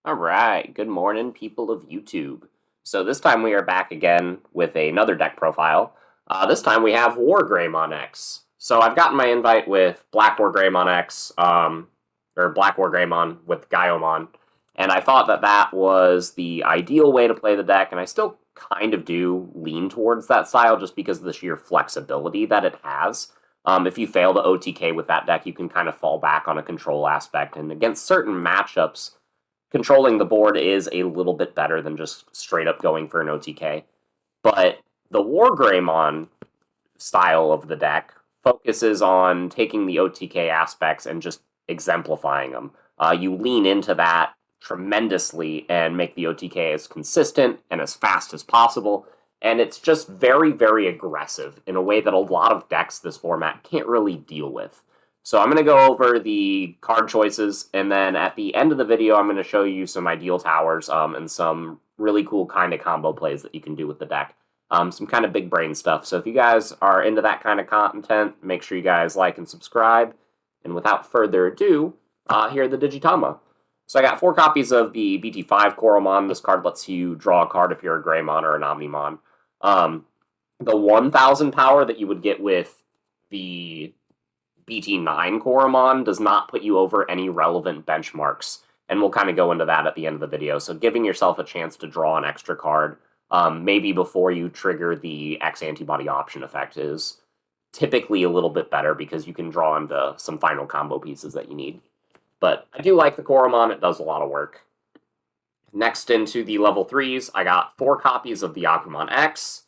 All right, good morning, people of YouTube. So this time we are back again with another deck profile. This time we have Wargreymon X. So I've gotten my invite with Black Wargreymon X, or Black Wargreymon with Gaiomon, and I thought that that was the ideal way to play the deck, and I still kind of do lean towards that style just because of the sheer flexibility that it has. If you fail to OTK with that deck, you can kind of fall back on a control aspect, and against certain matchups, controlling the board is a little bit better than just straight up going for an OTK. But the Wargreymon style of the deck focuses on taking the OTK aspects and just exemplifying them. You lean into that tremendously and make the OTK as consistent and as fast as possible. And it's just very, very aggressive in a way that a lot of decks this format can't really deal with. So I'm going to go over the card choices, and then at the end of the video, I'm going to show you some ideal towers and some really cool kind of combo plays that you can do with the deck. Some kind of big brain stuff. So if you guys are into that kind of content, make sure you guys like and subscribe. And without further ado, here are the Digitama. So I got 4 copies of the Bt9 Koromon. This card lets you draw a card if you're a Greymon or an Omnimon. The 1000 power that you would get with the Bt9 Koromon does not put you over any relevant benchmarks, and we'll kind of go into that at the end of the video. So giving yourself a chance to draw an extra card, maybe before you trigger the X Antibody option effect, is typically a little bit better because you can draw into some final combo pieces that you need. But I do like the Koromon, it does a lot of work. Next into the level 3s, I got 4 copies of the Agumon X,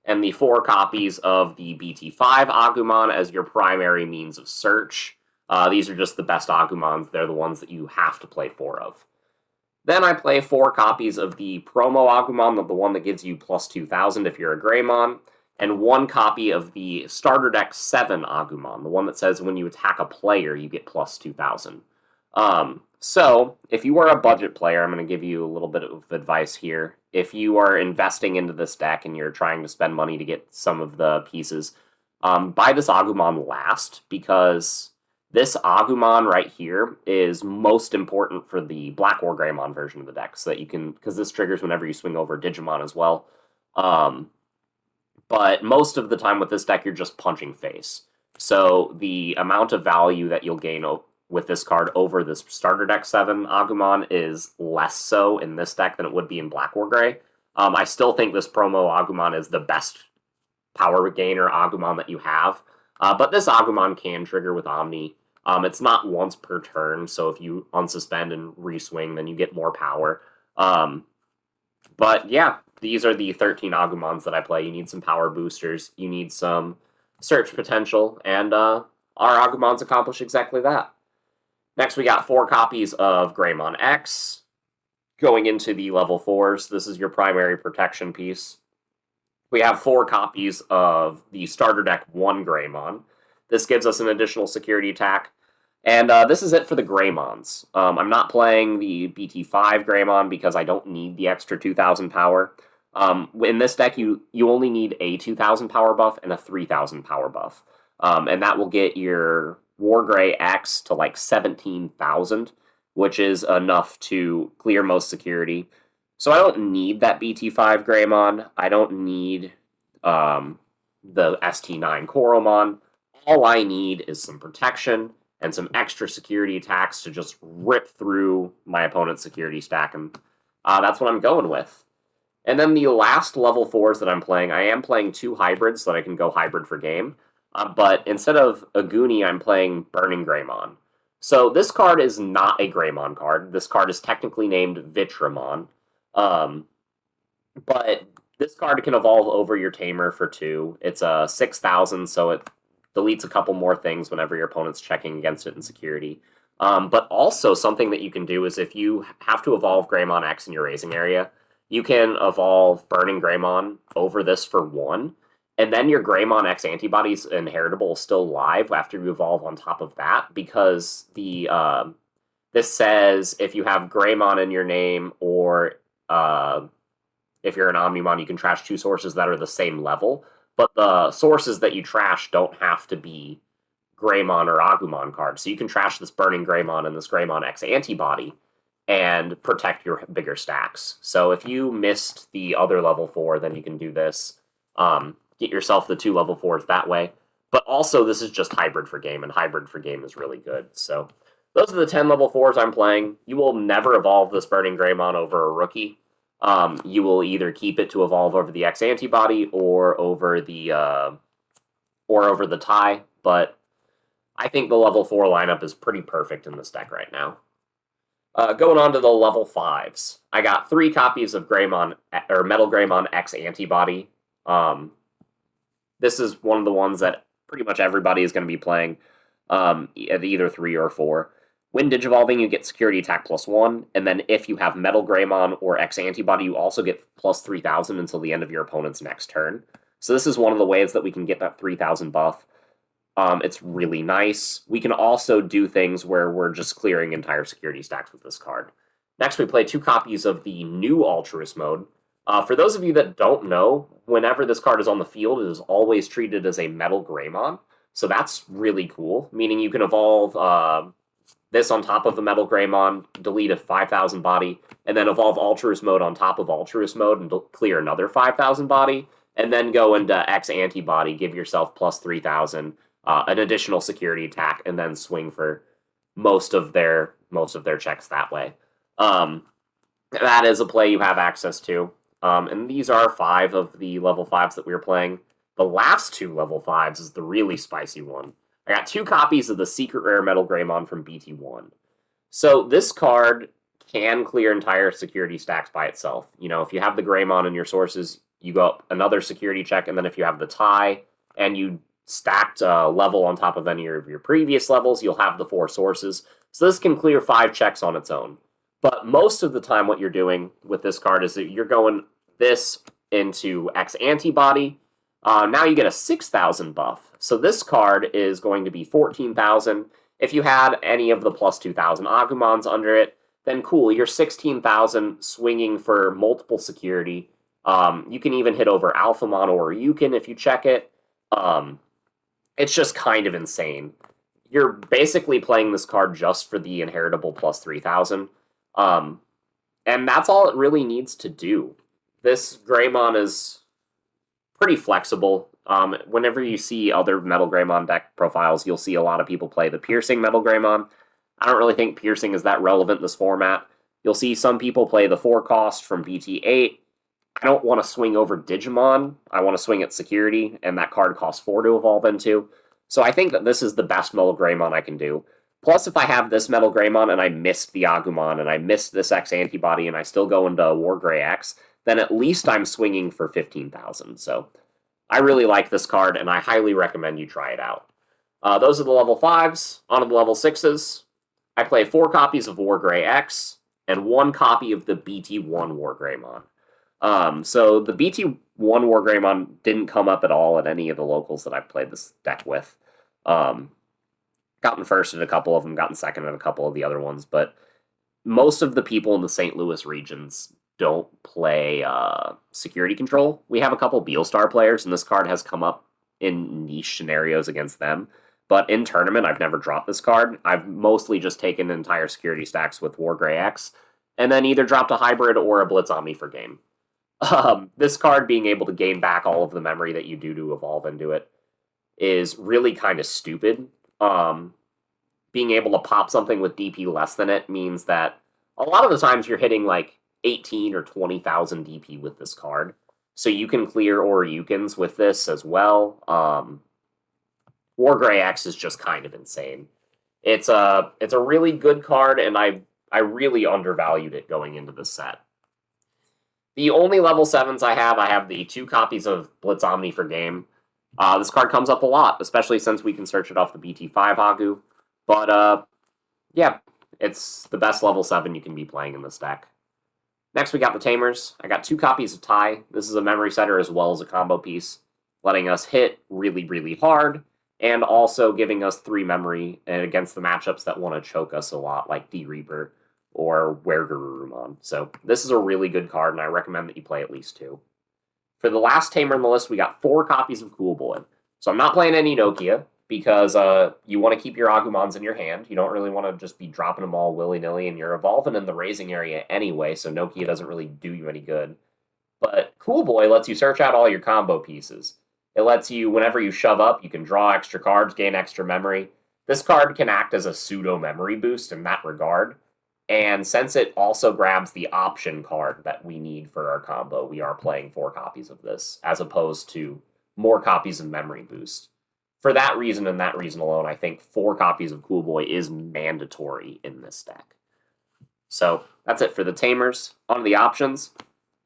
and the 4 copies of the Bt9 Agumon as your primary means of search. These are just the best Agumons. They're the ones that you have to play 4 of. Then I play 4 copies of the promo Agumon, the one that gives you plus 2000 if you're a Greymon, and 1 copy of the starter deck 7 Agumon, the one that says when you attack a player, you get plus 2000. So, if you are a budget player, I'm going to give you a little bit of advice here. If you are investing into this deck and you're trying to spend money to get some of the pieces, buy this Agumon last, because this Agumon right here is most important for the Black Wargreymon version of the deck, so that you can, because this triggers whenever you swing over Digimon as well. But most of the time with this deck, you're just punching face. So the amount of value that you'll gain with this card over this starter deck 7 Agumon is less so in this deck than it would be in Black Wargrey. I still think this promo Agumon is the best power gainer Agumon that you have, but this Agumon can trigger with Omni. It's not once per turn, so if you unsuspend and reswing, then you get more power. But yeah, these are the 13 Agumons that I play. You need some power boosters, you need some search potential, and our Agumons accomplish exactly that. Next, we got 4 copies of Greymon X. Going into the level 4s, this is your primary protection piece. We have 4 copies of the starter deck 1 Greymon. This gives us an additional security attack. And this is it for the Greymons. I'm not playing the Bt9 Greymon because I don't need the extra 2000 power. In this deck, you only need a 2000 power buff and a 3000 power buff. And that will get your Wargrey X to like 17,000, which is enough to clear most security. So I don't need that Bt9 Greymon. I don't need the ST9 Koromon. All I need is some protection and some extra security attacks to just rip through my opponent's security stack, and that's what I'm going with. And then the last level 4s that I'm playing, I am playing 2 hybrids so that I can go hybrid for game. But instead of Aguni, I'm playing Burning Greymon. So this card is not a Greymon card. This card is technically named Vitramon. But this card can evolve over your Tamer for 2. It's a 6,000, so it deletes a couple more things whenever your opponent's checking against it in security. But also something that you can do is if you have to evolve Greymon X in your raising area, you can evolve Burning Greymon over this for 1. And then your Greymon X Antibody's inheritable is still live after you evolve on top of that, because the this says if you have Greymon in your name, or if you're an Omnimon, you can trash 2 sources that are the same level. But the sources that you trash don't have to be Greymon or Agumon cards. So you can trash this Burning Greymon and this Greymon X Antibody, and protect your bigger stacks. So if you missed the other level 4, then you can do this. Get yourself the 2 level 4s that way. But also, this is just hybrid for game, and hybrid for game is really good. So those are the 10 level 4s I'm playing. You will never evolve this Burning Greymon over a rookie. You will either keep it to evolve over the X Antibody or over the tie, but I think the level 4 lineup is pretty perfect in this deck right now. Going on to the level 5s. I got 3 copies of MetalGarurumon X Antibody. This is one of the ones that pretty much everybody is going to be playing at either 3 or 4. When Digivolving, you get Security Attack +1, and then if you have MetalGarurumon or X Antibody, you also get plus 3,000 until the end of your opponent's next turn. So this is one of the ways that we can get that 3,000 buff. It's really nice. We can also do things where we're just clearing entire security stacks with this card. Next, we play 2 copies of the new Altruist mode. For those of you that don't know, whenever this card is on the field, it is always treated as a MetalGarurumon. So that's really cool, meaning you can evolve this on top of the MetalGarurumon, delete a 5,000 body, and then evolve Altruist mode on top of Altruist mode and clear another 5,000 body, and then go into X Antibody, give yourself plus 3,000, an additional security attack, and then swing for most of their checks that way. That is a play you have access to. And these are 5 of the level 5s that we were playing. The last 2 level 5s is the really spicy one. I got 2 copies of the Secret Rare MetalGarurumon from Bt9. So this card can clear entire security stacks by itself. You know, if you have the Greymon in your sources, you go up another security check, and then if you have the tie and you stacked level on top of any of your previous levels, you'll have the 4 sources. So this can clear 5 checks on its own. But most of the time what you're doing with this card is that you're going this into X Antibody. Now you get a 6,000 buff. So this card is going to be 14,000. If you had any of the plus 2,000 Agumons under it, then cool, you're 16,000 swinging for multiple security. You can even hit over Alphamon or Ryukin if you check it. It's just kind of insane. You're basically playing this card just for the inheritable plus 3,000. And that's all it really needs to do. This Greymon is pretty flexible. Whenever you see other MetalGarurumon deck profiles, you'll see a lot of people play the Piercing MetalGarurumon. I don't really think Piercing is that relevant in this format. You'll see some people play the 4-cost from Bt8. I don't want to swing over Digimon. I want to swing at Security, and that card costs 4 to evolve into. So I think that this is the best MetalGarurumon I can do. Plus, if I have this MetalGarurumon and I missed the Agumon, and I missed this X Antibody, and I still go into Wargreymon X, then at least I'm swinging for 15,000. So I really like this card, and I highly recommend you try it out. Those are the level 5s. On to the level 6s. I play 4 copies of Wargreymon X and 1 copy of the Bt1 Wargreymon. So the Bt1 Wargreymon didn't come up at all at any of the locals that I've played this deck with. Gotten first at a couple of them, gotten second at a couple of the other ones, but most of the people in the St. Louis regions don't play security control. We have a couple Beelstar players, and this card has come up in niche scenarios against them. But in tournament, I've never dropped this card. I've mostly just taken entire security stacks with Wargreymon X, and then either dropped a hybrid or a Blitz Omni for game. This card being able to gain back all of the memory that you do to evolve into it is really kind of stupid. Being able to pop something with DP less than it means that a lot of the times you're hitting like 18 or 20,000 DP with this card. So you can clear Oryukins with this as well. Wargreymon X is just kind of insane. It's a really good card, and I really undervalued it going into this set. The only level 7s I have the 2 copies of Blitz Omni for game. This card comes up a lot, especially since we can search it off the BT5 Agu. But, yeah, it's the best level 7 you can be playing in this deck. Next, we got the Tamers. I got 2 copies of Tie. This is a memory setter as well as a combo piece, letting us hit really, really hard, and also giving us 3 memory against the matchups that want to choke us a lot, like D-Reaper or Wargreymon. So this is a really good card, and I recommend that you play at least 2. For the last Tamer in the list, we got 4 copies of Cool Boy. So I'm not playing any Nokia. because you want to keep your Agumons in your hand. You don't really want to just be dropping them all willy-nilly, and you're evolving in the raising area anyway, so Nokia doesn't really do you any good. But Cool Boy lets you search out all your combo pieces. It lets you, whenever you shove up, you can draw extra cards, gain extra memory. This card can act as a pseudo-memory boost in that regard. And since it also grabs the option card that we need for our combo, we are playing 4 copies of this, as opposed to more copies of Memory Boost. For that reason and that reason alone, I think 4 copies of Cool Boy is mandatory in this deck. So that's it for the Tamers. On the options,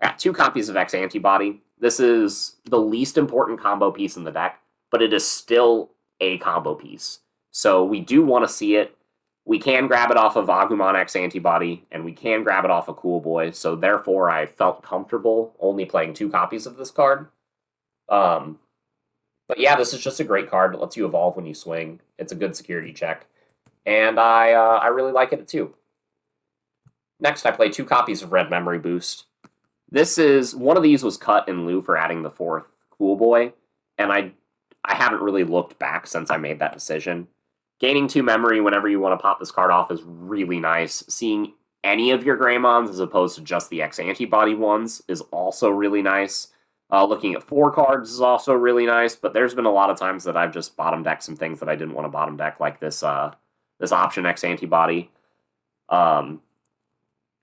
I got 2 copies of X Antibody. This is the least important combo piece in the deck, but it is still a combo piece. So we do want to see it. We can grab it off of Agumon X Antibody, and we can grab it off of Cool Boy, so therefore I felt comfortable only playing 2 copies of this card. But yeah, this is just a great card. It lets you evolve when you swing. It's a good security check. And I really like it too. Next, I play 2 copies of Red Memory Boost. One of these was cut in lieu for adding the 4th Cool Boy, and I haven't really looked back since I made that decision. Gaining 2 memory whenever you want to pop this card off is really nice. Seeing any of your Greymons as opposed to just the X Antibody ones is also really nice. Looking at 4 cards is also really nice, but there's been a lot of times that I've just bottom decked some things that I didn't want to bottom deck, like this option X Antibody. And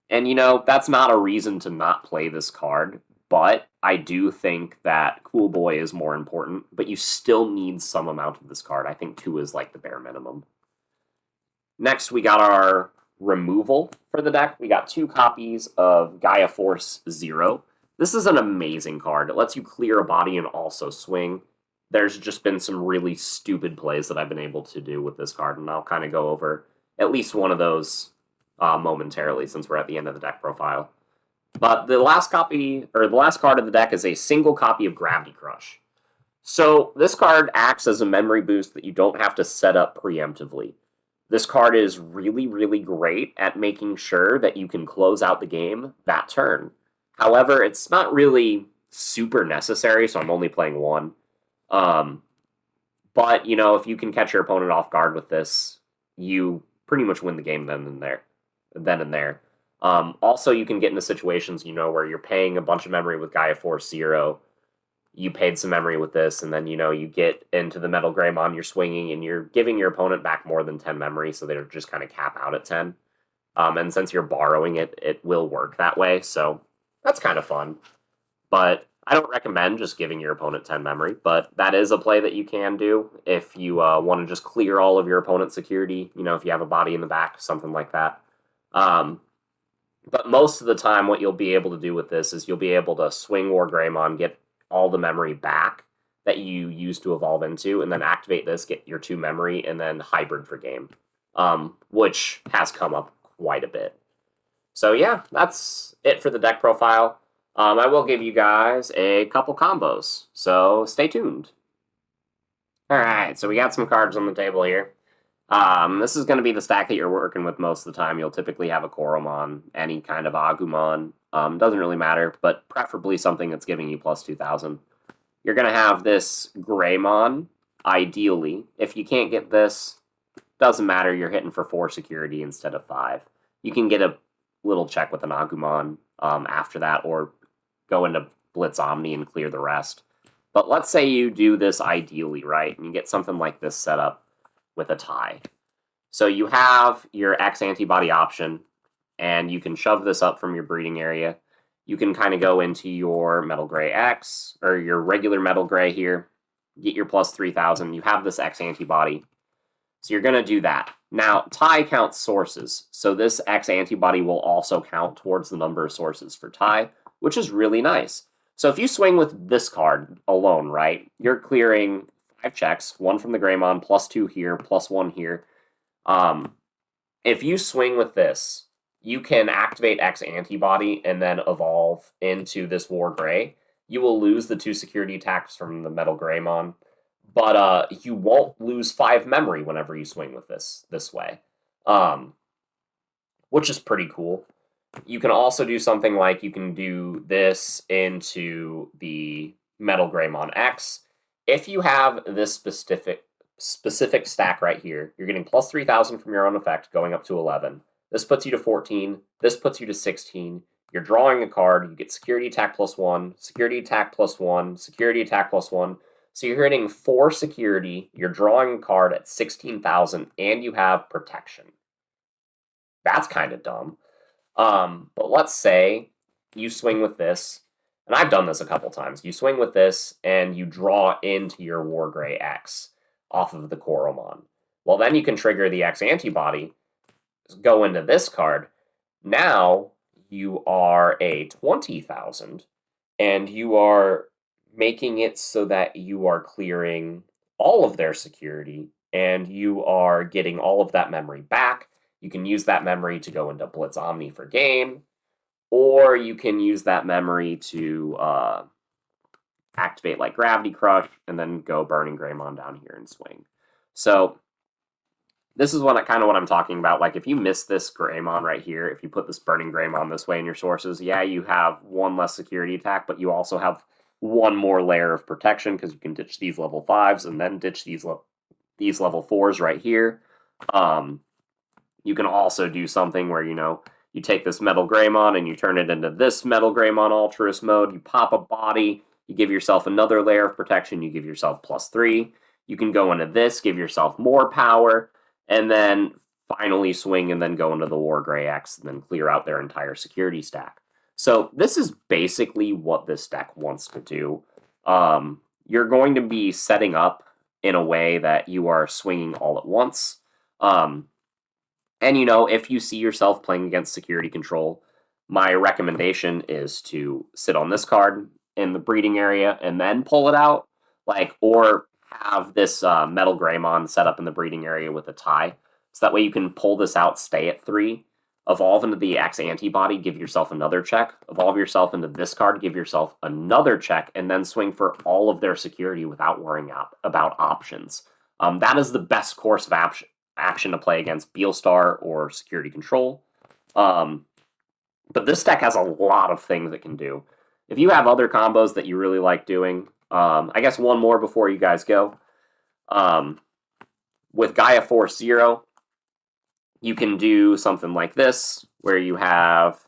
you know, that's not a reason to not play this card, but I do think that Cool Boy is more important, but you still need some amount of this card. I think 2 is like the bare minimum. Next, we got our removal for the deck. We got 2 copies of Gaia Force 0. This is an amazing card. It lets you clear a body and also swing. There's just been some really stupid plays that I've been able to do with this card, and I'll kind of go over at least one of those momentarily since we're at the end of the deck profile. But the last card of the deck is a single copy of Gravity Crush. So this card acts as a memory boost that you don't have to set up preemptively. This card is really, really great at making sure that you can close out the game that turn. However, it's not really super necessary, so I'm only playing 1. But, you know, if you can catch your opponent off guard with this, you pretty much win the game then and there. Also, you can get into situations, you know, where you're paying a bunch of memory with Gaia Force 0. You paid some memory with this, and then, you know, you get into the MetalGarurumon, you're swinging, and you're giving your opponent back more than 10 memory, so they're just kind of cap out at 10. And since you're borrowing it, it will work that way, so that's kind of fun. But I don't recommend just giving your opponent 10 memory, but that is a play that you can do if you want to just clear all of your opponent's security, you know, if you have a body in the back, something like that. But most of the time, what you'll be able to do with this is you'll be able to swing Wargreymon, get all the memory back that you used to evolve into, and then activate this, get your 2 memory, and then hybrid for game, which has come up quite a bit. So yeah, that's it for the deck profile. I will give you guys a couple combos, so stay tuned. Alright, so we got some cards on the table here. This is going to be the stack that you're working with most of the time. You'll typically have a Koromon, any kind of Agumon. Doesn't really matter, but preferably something that's giving you plus 2,000. You're going to have this Greymon, ideally. If you can't get this, doesn't matter. You're hitting for 4 security instead of 5. You can get a little check with an Agumon after that, or go into Blitz Omni and clear the rest. But let's say you do this ideally, right? And you get something like this set up with a tie. So you have your X Antibody option, and you can shove this up from your breeding area. You can kind of go into your Metal Gray X, or your regular Metal Gray here, get your plus 3,000. You have this X Antibody. So you're going to do that. Now, tie counts sources, so this X Antibody will also count towards the number of sources for tie, which is really nice. So if you swing with this card alone, right, you're clearing 5 checks, 1 from the Greymon, plus 2 here, plus 1 here. If you swing with this, you can activate X Antibody and then evolve into this Wargray. You will lose the 2 security attacks from the Metal Greymon, but you won't lose 5 memory whenever you swing with this way, which is pretty cool. You can also do something like you can do this into the MetalGarurumon X. If you have this specific specific stack right here. You're getting plus 3,000 from your own effect, going up to 11. This puts you to 14. This puts you to 16. You're drawing a card. You get security attack plus 1, security attack plus 1, security attack plus 1. So you're hitting 4 security. You're drawing a card at 16,000, and you have protection. That's kind of dumb. But let's say you swing with this, and I've done this a couple times. You swing with this, and you draw into your Wargreymon X off of the Koromon. Well, then you can trigger the X Antibody, go into this card. Now you are a 20,000, and you are making it so that you are clearing all of their security, and you are getting all of that memory back. You can use that memory to go into Blitz Omni for game, or you can use that memory to activate like Gravity Crush, and then go Burning Greymon down here and swing. So this is kind of what I'm talking about. Like, if you miss this Greymon right here, if you put this Burning Greymon this way in your sources, yeah, you have 1 less security attack, but you also have 1 more layer of protection, because you can ditch these level 5s and then ditch these level 4s right here. You can also do something where, you take this Metal Greymon and you turn it into this Metal Greymon Altruist mode. You pop a body, you give yourself another layer of protection, you give yourself plus 3. You can go into this, give yourself more power, and then finally swing and then go into the Wargreymon X and then clear out their entire security stack. So this is basically what this deck wants to do. You're going to be setting up in a way that you are swinging all at once. And, if you see yourself playing against security control, my recommendation is to sit on this card in the breeding area and then pull it out, or have this Metal Greymon set up in the breeding area with a tie. So that way you can pull this out, stay at 3, evolve into the X Antibody, give yourself another check, evolve yourself into this card, give yourself another check, and then swing for all of their security without worrying about options. That is the best course of action to play against Beelstar or security control. But this deck has a lot of things it can do. If you have other combos that you really like doing, I guess one more before you guys go. With Gaia Force 0, you can do something like this, where you have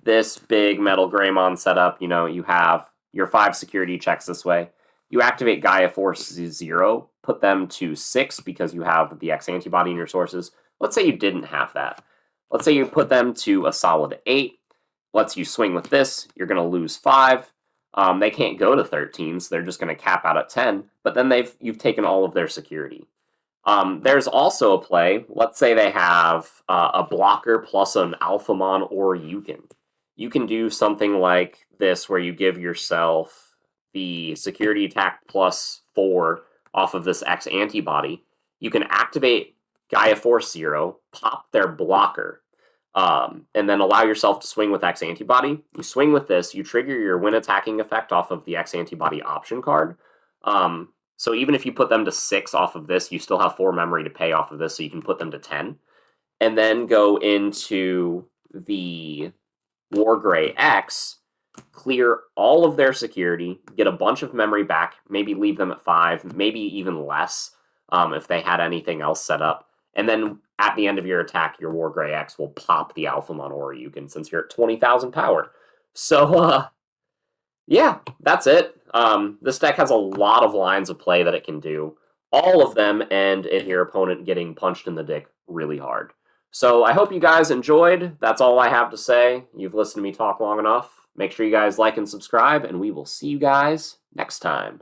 this big Metal Greymon set up. You have your 5 security checks this way. You activate Gaia Force 0, put them to 6 because you have the X Antibody in your sources. Let's say you didn't have that. Let's say you put them to a solid 8. Lets you swing with this. You're going to lose 5. They can't go to 13, so they're just going to cap out at 10. But then you've taken all of their security. There's also a play. Let's say they have a blocker plus an Alphamon or a Yukin. You can do something like this, where you give yourself the security attack plus 4 off of this X Antibody. You can activate Gaia Force 0, pop their blocker, and then allow yourself to swing with X Antibody. You swing with this, you trigger your win attacking effect off of the X Antibody option card. So even if you put them to 6 off of this, you still have 4 memory to pay off of this, so you can put them to 10. And then go into the Wargreymon X, clear all of their security, get a bunch of memory back, maybe leave them at 5, maybe even less if they had anything else set up. And then at the end of your attack, your Wargreymon X will pop the Alphamon or Yukin, since you're at 20,000 power. So, yeah, that's it. This deck has a lot of lines of play that it can do. All of them end in your opponent getting punched in the dick really hard. So I hope you guys enjoyed. That's all I have to say. You've listened to me talk long enough. Make sure you guys like and subscribe, and we will see you guys next time.